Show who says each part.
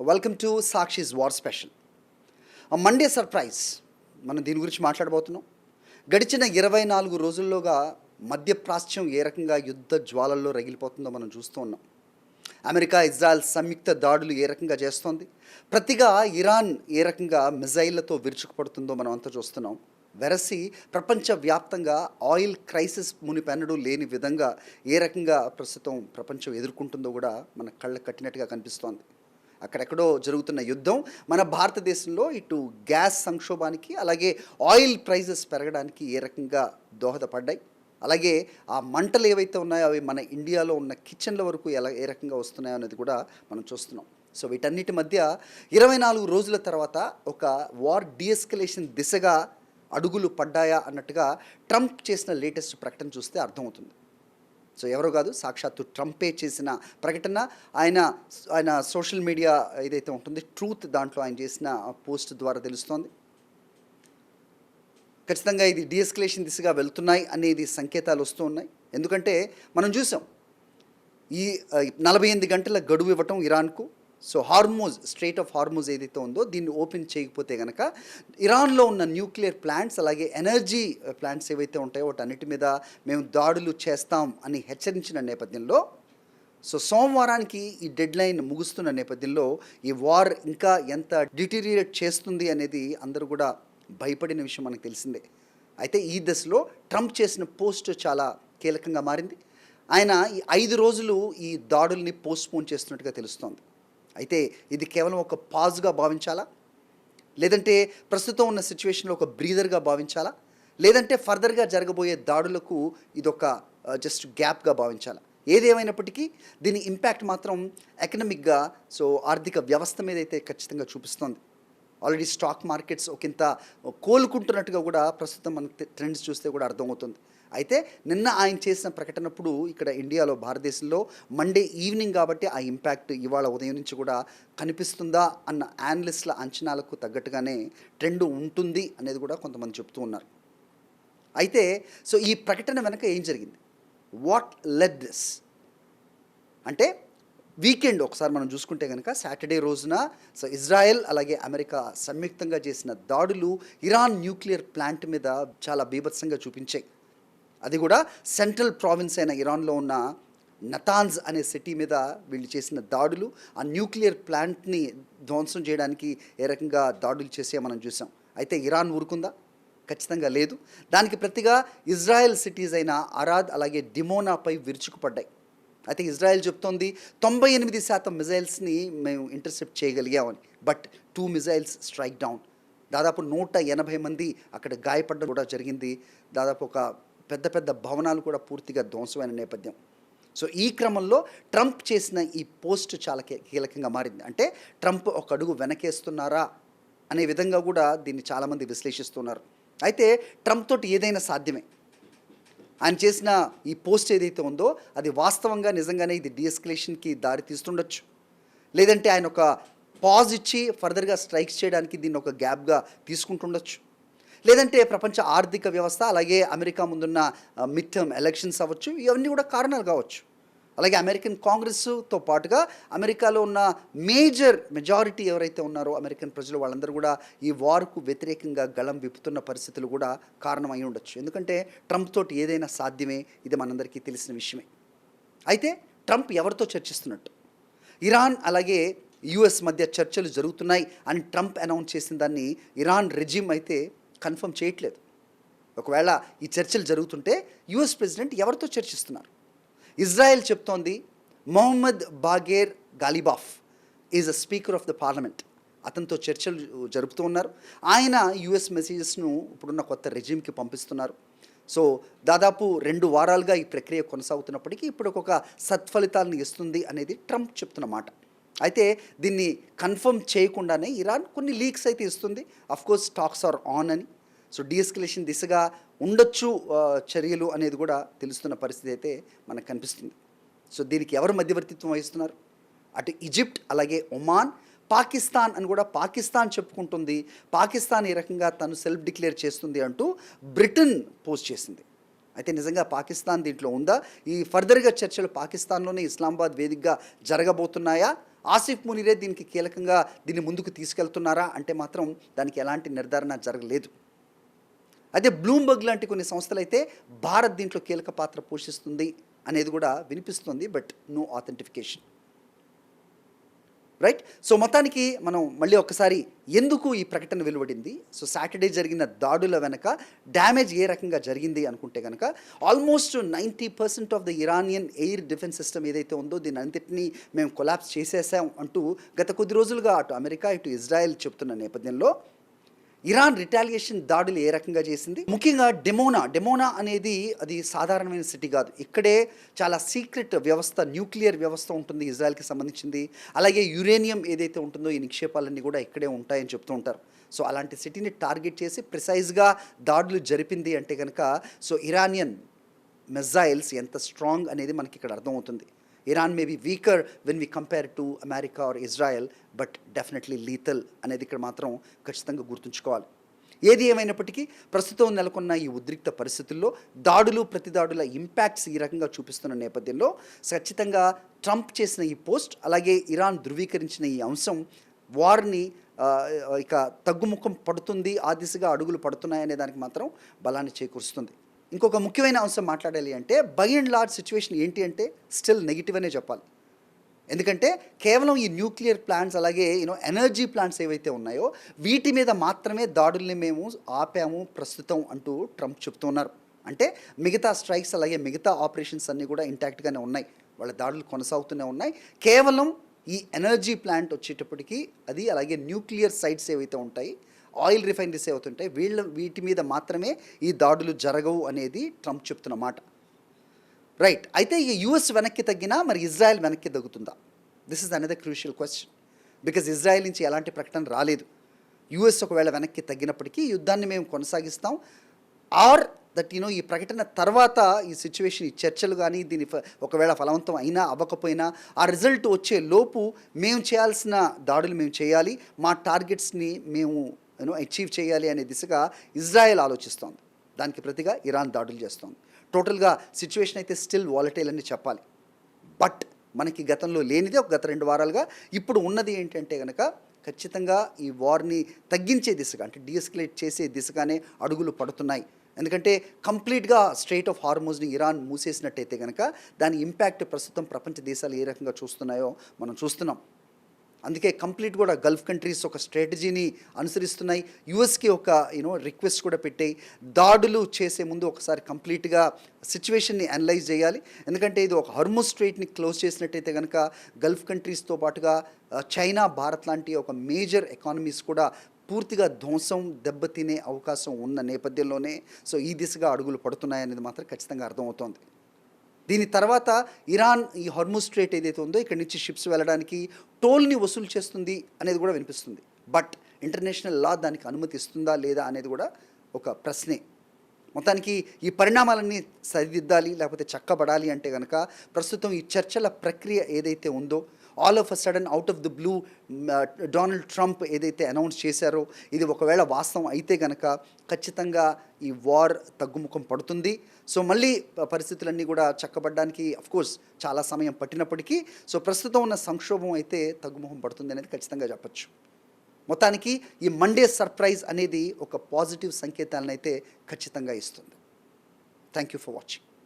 Speaker 1: Welcome to Sakshi's war special. Monday surprise మనం దీని గురించి మాట్లాడబోతున్నాం. గడిచిన 24 రోజుల్లోగా మధ్యప్రాచ్యం ఏ రకంగా యుద్ధ జ్వాలల్లో రగిలిపోతుందో మనం చూస్తూ ఉన్నాం. అమెరికా ఇజ్రాయెల్ సంయుక్త దాడులు ఏ రకంగా చేస్తోంది, ప్రతిగా ఇరాన్ ఏ రకంగా మిజైళ్లతో విరుచుకుపడుతుందో మనం అంతా చూస్తున్నాం. వెరసి ప్రపంచవ్యాప్తంగా ఆయిల్ క్రైసిస్ మునిపెన్నడూ లేని విధంగా ఏ రకంగా ప్రస్తుతం ప్రపంచం ఎదుర్కొంటుందో కూడా మన కళ్ళకు కట్టినట్టుగా కనిపిస్తోంది. అక్కడెక్కడో జరుగుతున్న యుద్ధం మన భారతదేశంలో ఇటు గ్యాస్ సంక్షోభానికి అలాగే ఆయిల్ ప్రైజెస్ పెరగడానికి ఏ రకంగా దోహదపడ్డాయి, అలాగే ఆ మంటలు ఏవైతే ఉన్నాయో అవి మన ఇండియాలో ఉన్న కిచెన్ల వరకు ఏ రకంగా వస్తున్నాయో అనేది కూడా మనం చూస్తున్నాం. సో వీటన్నిటి మధ్య 24 రోజుల తర్వాత ఒక వార్ డీఎస్కలేషన్ దిశగా అడుగులు పడ్డాయా అన్నట్టుగా ట్రంప్ చేసిన లేటెస్ట్ ప్రకటన చూస్తే అర్థమవుతుంది. సో ఎవరో కాదు, సాక్షాత్తు ట్రంపే చేసిన ప్రకటన. ఆయన సోషల్ మీడియా ఏదైతే ఉంటుంది ట్రూత్, దాంట్లో ఆయన చేసిన పోస్ట్ ద్వారా తెలుస్తోంది. ఖచ్చితంగా ఇది డీఎస్కలేషన్ దిశగా వెళ్తున్నాయి అనేది సంకేతాలు వస్తూ ఉన్నాయి. ఎందుకంటే మనం చూసాం ఈ 48 గంటల గడువు ఇవ్వటం ఇరాన్కు. So Hormuz, strait of Hormuz ఏదైతే ఉందో దీన్ని ఓపెన్ చేయకపోతే కనుక ఇరాన్లో ఉన్న న్యూక్లియర్ ప్లాంట్స్ అలాగే ఎనర్జీ ప్లాంట్స్ ఏవైతే ఉంటాయో వాటన్నిటి మీద మేము దాడులు చేస్తాం అని హెచ్చరించిన నేపథ్యంలో, సో సోమవారానికి ఈ డెడ్ లైన్ ముగుస్తున్న నేపథ్యంలో ఈ వార్ ఇంకా ఎంత డిటీరియేట్ చేస్తుంది అనేది అందరూ కూడా భయపడిన విషయం మనకు తెలిసిందే. అయితే ఈ దశలో ట్రంప్ చేసిన పోస్ట్ చాలా కీలకంగా మారింది. ఆయన ఈ 5 రోజులు ఈ దాడుల్ని పోస్ట్పోన్ చేస్తున్నట్టుగా తెలుస్తోంది. అయితే ఇది కేవలం ఒక పాజ్గా భావించాలా, లేదంటే ప్రస్తుతం ఉన్న సిచ్యువేషన్లో ఒక బ్రీదర్గా భావించాలా, లేదంటే ఫర్దర్గా జరగబోయే దాడులకు ఇదొక జస్ట్ గ్యాప్గా భావించాలా? ఏదేమైనప్పటికీ దీని ఇంపాక్ట్ మాత్రం ఎకనమిక్గా, సో ఆర్థిక వ్యవస్థ మీద అయితే ఖచ్చితంగా చూపిస్తోంది. ఆల్రెడీ స్టాక్ మార్కెట్స్ ఒకంత కోలుకుంటున్నట్టుగా కూడా ప్రస్తుతం మనకి ట్రెండ్స్ చూస్తే కూడా అర్థమవుతుంది. అయితే నిన్న ఆయన చేసిన ప్రకటనప్పుడు ఇక్కడ ఇండియాలో, భారతదేశంలో మండే ఈవినింగ్ కాబట్టి ఆ ఇంపాక్ట్ ఇవాళ ఉదయం నుంచి కూడా కనిపిస్తుందా అన్న యానలిస్టుల అంచనాలకు తగ్గట్టుగానే ట్రెండ్ ఉంటుంది అనేది కూడా కొంతమంది చెప్తూ ఉన్నారు. అయితే సో ఈ ప్రకటన వెనక ఏం జరిగింది, వాట్ లెడ్ దిస్ అంటే వీకెండ్ ఒకసారి మనం చూసుకుంటే కనుక సాటర్డే రోజున సో ఇజ్రాయెల్ అలాగే అమెరికా సంయుక్తంగా చేసిన దాడులు ఇరాన్ న్యూక్లియర్ ప్లాంట్ మీద చాలా బీభత్సంగా చూపించాయి. అది కూడా సెంట్రల్ ప్రావిన్స్ అయిన ఇరాన్లో ఉన్న నతాన్స్ అనే సిటీ మీద వీళ్ళు చేసిన దాడులు ఆ న్యూక్లియర్ ప్లాంట్ని ధ్వంసం చేయడానికి ఏ రకంగా దాడులు చేసే మనం చూసాం. అయితే ఇరాన్ ఊరుకుందా? ఖచ్చితంగా లేదు. దానికి ప్రతిగా ఇజ్రాయెల్ సిటీస్ అయిన అరాద్ అలాగే డిమోనాపై విరుచుకుపడ్డాయి. అయితే ఇజ్రాయెల్ చెప్తోంది 98% మిజైల్స్ని మేము ఇంటర్సెప్ట్ చేయగలిగామని. But 2 missiles strike down. దాదాపు 180 మంది అక్కడ గాయపడడం కూడా జరిగింది. దాదాపు ఒక పెద్ద భవనాలు కూడా పూర్తిగా ధ్వంసమైన నేపథ్యం. సో ఈ క్రమంలో ట్రంప్ చేసిన ఈ పోస్ట్ చాలా కీలకంగా మారింది. అంటే ట్రంప్ ఒక అడుగు వెనకేస్తున్నారా అనే విధంగా కూడా దీన్ని చాలామంది విశ్లేషిస్తున్నారు. అయితే ట్రంప్ తోటి ఏదైనా సాధ్యమే. ఆయన చేసిన ఈ పోస్ట్ ఏదైతే ఉందో అది వాస్తవంగా నిజంగానే ఇది డీఎస్కలేషన్కి దారి తీస్తుండొచ్చు, లేదంటే ఆయన ఒక పాజ్ ఇచ్చి ఫర్దర్గా స్ట్రైక్స్ చేయడానికి దీన్ని ఒక గ్యాప్గా తీసుకుంటుండొచ్చు, లేదంటే ప్రపంచ ఆర్థిక వ్యవస్థ అలాగే అమెరికా ముందున్న మిడ్ టర్మ్ ఎలక్షన్స్ అవ్వచ్చు. ఇవన్నీ కూడా కారణాలు కావచ్చు. అలాగే అమెరికన్ కాంగ్రెస్తో పాటుగా అమెరికాలో ఉన్న మెజారిటీ ఎవరైతే ఉన్నారో అమెరికన్ ప్రజలు, వాళ్ళందరూ కూడా ఈ వార్కు వ్యతిరేకంగా గళం విప్పుతున్న పరిస్థితులు కూడా కారణమై ఉండొచ్చు. ఎందుకంటే ట్రంప్ తోటి ఏదైనా సాధ్యమే, ఇది మనందరికీ తెలిసిన విషయమే. అయితే ట్రంప్ ఎవరితో చర్చిస్తున్నట్టు? ఇరాన్ అలాగే యుఎస్ మధ్య చర్చలు జరుగుతున్నాయి అని ట్రంప్ అనౌన్స్ చేసిన దాన్ని ఇరాన్ రెజిమ్ అయితే కన్ఫర్మ్ చేయట్లేదు. ఒకవేళ ఈ చర్చలు జరుగుతుంటే యుఎస్ ప్రెసిడెంట్ ఎవరితో చర్చిస్తున్నారు? ఇజ్రాయెల్ చెప్తోంది Mohammad Bagher Ghalibaf is a speaker of the parliament, అతనితో చర్చలు జరుపుతూ ఉన్నారు. ఆయన యుఎస్ మెసేజెస్ను ఇప్పుడున్న కొత్త రెజిమ్కి పంపిస్తున్నారు. సో దాదాపు 2 వారాలుగా ఈ ప్రక్రియ కొనసాగుతున్నప్పటికీ ఇప్పుడు ఒక సత్ఫలితాలను ఇస్తుంది అనేది ట్రంప్ చెప్తున్న మాట. అయితే దీన్ని కన్ఫర్మ్ చేయకుండానే ఇరాన్ కొన్ని లీక్స్ అయితే ఇస్తుంది. అఫ్కోర్స్ టాక్స్ ఆర్ ఆన్ అని. సో డీఎస్కలేషన్ దిశగా ఉండొచ్చు చర్యలు అనేది కూడా తెలుస్తున్న పరిస్థితి అయితే మనకు కనిపిస్తుంది. సో దీనికి ఎవరు మధ్యవర్తిత్వం వహిస్తున్నారు? అటు ఈజిప్ట్ అలాగే ఒమాన్, పాకిస్తాన్ అని కూడా పాకిస్తాన్ చెప్పుకుంటుంది. పాకిస్తాన్ ఈ రకంగా తను సెల్ఫ్ డిక్లేర్ చేస్తుంది అంటూ బ్రిటన్ పోస్ట్ చేసింది. అయితే నిజంగా పాకిస్తాన్ దీంట్లో ఉందా? ఈ ఫర్దర్గా చర్చలు పాకిస్తాన్లోనే ఇస్లామాబాద్ వేదికగా జరగబోతున్నాయా? ఆసిఫ్ మునీరే దీనికి కీలకంగా దీన్ని ముందుకు తీసుకెళ్తున్నారా అంటే మాత్రం దానికి ఎలాంటి నిర్ధారణ జరగలేదు. అదే బ్లూంబర్గ్ లాంటి కొన్ని సంస్థలైతే భారత్ దీంట్లో కీలక పాత్ర పోషిస్తుంది అనేది కూడా వినిపిస్తుంది, బట్ నో ఆథెంటిఫికేషన్. రైట్. సో మొత్తానికి మనం మళ్ళీ ఒకసారి ఎందుకు ఈ ప్రకటన వెలువడింది, సో సాటర్డే జరిగిన దాడుల వెనక డ్యామేజ్ ఏ రకంగా జరిగింది అనుకుంటే కనుక almost 90% of the Iranian air defence system ఏదైతే ఉందో దీని అంతటినీ మేము కొలాప్స్ చేసేసాం అంటూ గత కొద్ది రోజులుగా అటు అమెరికా ఇటు ఇజ్రాయెల్ చెప్తున్న నేపథ్యంలో ఇరాన్ రిటాలియేషన్ దాడులు ఏ రకంగా చేసింది, ముఖ్యంగా డెమోనా అనేది అది సాధారణమైన సిటీ కాదు. ఇక్కడే చాలా సీక్రెట్ వ్యవస్థ, న్యూక్లియర్ వ్యవస్థ ఉంటుంది ఇజ్రాయెల్కి సంబంధించింది. అలాగే యురేనియం ఏదైతే ఉంటుందో ఈ నిక్షేపాలన్నీ కూడా ఇక్కడే ఉంటాయని చెప్తూ ఉంటారు. సో అలాంటి సిటీని టార్గెట్ చేసి ప్రిసైజ్గా దాడులు జరిపింది అంటే కనుక సో ఇరానియన్ మిజైల్స్ ఎంత స్ట్రాంగ్ అనేది మనకి ఇక్కడ అర్థమవుతుంది. Iran may be weaker when we compare to America or Israel, but definitely lethal అనేది ఇక్కడ మాత్రం ఖచ్చితంగా గుర్తుంచుకోవాలి. ఏది ఏమైనప్పటికీ ప్రస్తుతం నెలకొన్న ఈ ఉద్రిక్త పరిస్థితుల్లో దాడులు ప్రతిదాడుల ఇంపాక్ట్స్ ఈ రకంగా చూపిస్తున్న నేపథ్యంలో ఖచ్చితంగా ట్రంప్ చేసిన ఈ పోస్ట్, అలాగే ఇరాన్ ధృవీకరించిన ఈ అంశం వార్ని ఇక తగ్గుముఖం పడుతుంది, ఆ దిశగా అడుగులు పడుతున్నాయనే దానికి మాత్రం బలాన్ని చేకూరుస్తుంది. ఇంకొక ముఖ్యమైన అంశం మాట్లాడాలి అంటే బై అండ్ లార్జ్ సిచ్యువేషన్ ఏంటి అంటే స్టిల్ నెగిటివ్ అనే చెప్పాలి. ఎందుకంటే కేవలం ఈ న్యూక్లియర్ ప్లాంట్స్ అలాగే ఎనర్జీ ప్లాంట్స్ ఏవైతే ఉన్నాయో వీటి మీద మాత్రమే దాడుల్ని మేము ఆపాము ప్రస్తుతం అంటూ ట్రంప్ చెప్తున్నారు. అంటే మిగతా స్ట్రైక్స్ అలాగే మిగతా ఆపరేషన్స్ అన్నీ కూడా ఇంటాక్ట్గానే ఉన్నాయి, వాళ్ళ దాడులు కొనసాగుతూనే ఉన్నాయి. కేవలం ఈ ఎనర్జీ ప్లాంట్ వచ్చేటప్పటికి అది అలాగే న్యూక్లియర్ సైట్స్ ఏవైతే ఉంటాయి, ఆయిల్ రిఫైనరీస్ అవుతుంటాయి, వీటి మీద మాత్రమే ఈ దాడులు జరగవు అనేది ట్రంప్ చెప్తున్న మాట. రైట్. అయితే ఈ యూఎస్ వెనక్కి తగ్గినా మరి ఇజ్రాయెల్ వెనక్కి తగ్గుతుందా? This is another crucial question. Because Israel నుంచి ఎలాంటి ప్రకటన రాలేదు. యూఎస్ ఒకవేళ వెనక్కి తగ్గినప్పటికీ యుద్ధాన్ని మేము కొనసాగిస్తాం, ఆర్ దట్ ఈ ప్రకటన తర్వాత ఈ సిచ్యువేషన్, ఈ చర్చలు కానీ దీని ఒకవేళ ఫలవంతం అయినా అవ్వకపోయినా ఆ రిజల్ట్ వచ్చే లోపు మేము చేయాల్సిన దాడులు మేము చేయాలి, మా టార్గెట్స్ని మేము అచీవ్ చేయాలి అనే దిశగా ఇజ్రాయెల్ ఆలోచిస్తోంది. దానికి ప్రతిగా ఇరాన్ దాడులు చేస్తోంది. టోటల్గా సిచ్యువేషన్ అయితే స్టిల్ వాలటైల్ అని చెప్పాలి. బట్ మనకి గతంలో లేనిదే ఒక గత 2 వారాలుగా ఇప్పుడు ఉన్నది ఏంటంటే కనుక ఖచ్చితంగా ఈ వార్ని తగ్గించే దిశగా, అంటే డీఎస్కలేట్ చేసే దిశగానే అడుగులు పడుతున్నాయి. ఎందుకంటే కంప్లీట్గా స్ట్రెయిట్ ఆఫ్ హార్మోజ్ని ఇరాన్ మూసేసినట్టయితే కనుక దాని ఇంపాక్ట్ ప్రస్తుతం ప్రపంచ దేశాలు ఏ రకంగా చూస్తున్నాయో మనం చూస్తున్నాం. అందుకే కంప్లీట్ కూడా గల్ఫ్ కంట్రీస్ ఒక స్ట్రాటజీని అనుసరిస్తున్నాయి. యూఎస్కి ఒక రిక్వెస్ట్ కూడా పెట్టాయి, దాడులు చేసే ముందు ఒకసారి కంప్లీట్గా సిచ్యువేషన్ని అనలైజ్ చేయాలి. ఎందుకంటే ఇది ఒక హార్మోజ్ స్ట్రైట్ని క్లోజ్ చేసినట్టయితే కనుక గల్ఫ్ కంట్రీస్తో పాటుగా చైనా, భారత్ లాంటి ఒక మేజర్ ఎకానమీస్ కూడా పూర్తిగా ధ్వంసం, దెబ్బతినే అవకాశం ఉన్న నేపథ్యంలోనే సో ఈ దిశగా అడుగులు పడుతున్నాయనేది మాత్రం ఖచ్చితంగా అర్థమవుతోంది. దీని తర్వాత ఇరాన్ ఈ హార్మోజ్ స్ట్రైట్ ఏదైతే ఉందో ఇక్కడి నుంచి షిప్స్ వెళ్ళడానికి టోల్ని వసూలు చేస్తుంది అనేది కూడా వినిపిస్తుంది. బట్ ఇంటర్నేషనల్ లా దానికి అనుమతిస్తుందా లేదా అనేది కూడా ఒక ప్రశ్నే. మొత్తానికి ఈ పరిణామాలన్నీ సరిదిద్దాలి లేకపోతే చక్కబడాలి అంటే కనుక ప్రస్తుతం ఈ చర్చల ప్రక్రియ ఏదైతే ఉందో all of a sudden out of the blue Donald Trump ఏదైతే అనౌన్స్ చేశారో ఇది ఒకవేళ వాస్తవం అయితే కనుక ఖచ్చితంగా ఈ వార్ తగ్గుముఖం పడుతుంది. సో మళ్ళీ పరిస్థితులన్నీ కూడా చక్కబడడానికి అఫ్కోర్స్ చాలా సమయం పట్టినప్పటికీ సో ప్రస్తుతం ఉన్న సంక్షోభం అయితే తగ్గుముఖం పడుతుంది అనేది ఖచ్చితంగా చెప్పచ్చు. మొత్తానికి ఈ మండే సర్ప్రైజ్ అనేది ఒక పాజిటివ్ సంకేతాలను అయితే ఖచ్చితంగా ఇస్తుంది. Thank you for watching.